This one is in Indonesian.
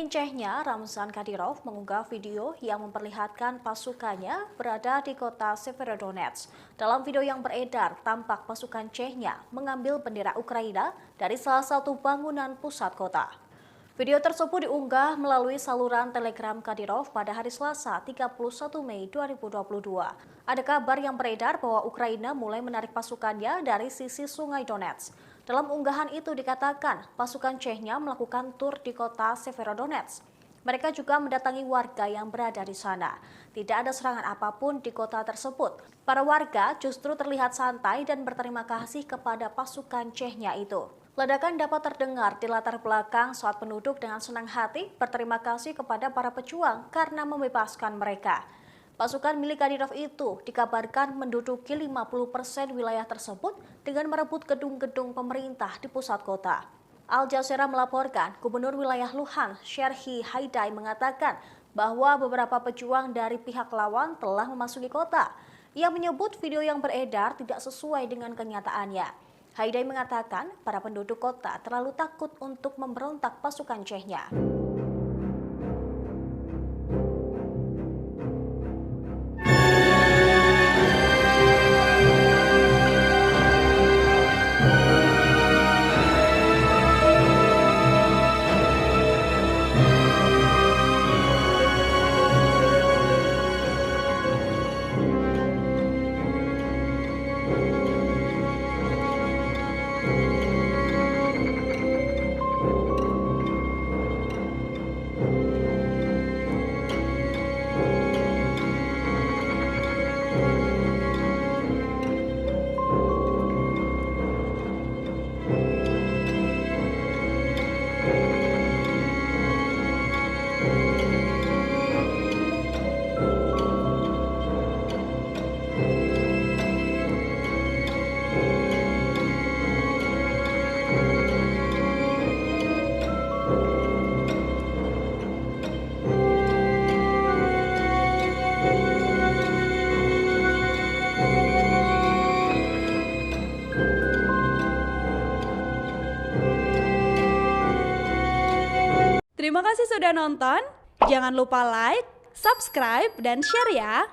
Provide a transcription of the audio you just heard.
Cehnya, Ramzan Kadyrov mengunggah video yang memperlihatkan pasukannya berada di kota Severodonetsk. Dalam video yang beredar, tampak pasukan Cehnya mengambil bendera Ukraina dari salah satu bangunan pusat kota. Video tersebut diunggah melalui saluran Telegram Kadyrov pada hari Selasa 31 Mei 2022. Ada kabar yang beredar bahwa Ukraina mulai menarik pasukannya dari sisi Sungai Donetsk. Dalam unggahan itu dikatakan pasukan Cehnya melakukan tur di kota Severodonetsk. Mereka juga mendatangi warga yang berada di sana. Tidak ada serangan apapun di kota tersebut. Para warga justru terlihat santai dan berterima kasih kepada pasukan Cehnya itu. Ledakan dapat terdengar di latar belakang saat penduduk dengan senang hati berterima kasih kepada para pejuang karena membebaskan mereka. Pasukan milik Kadyrov itu dikabarkan menduduki 50% wilayah tersebut dengan merebut gedung-gedung pemerintah di pusat kota. Al Jazeera melaporkan Gubernur wilayah Luhansk, Serhiy Haidai mengatakan bahwa beberapa pejuang dari pihak lawan telah memasuki kota. Ia menyebut video yang beredar tidak sesuai dengan kenyataannya. Haidai mengatakan para penduduk kota terlalu takut untuk memberontak pasukan Cehnya. Terima kasih sudah nonton. Jangan lupa like, subscribe, dan share ya.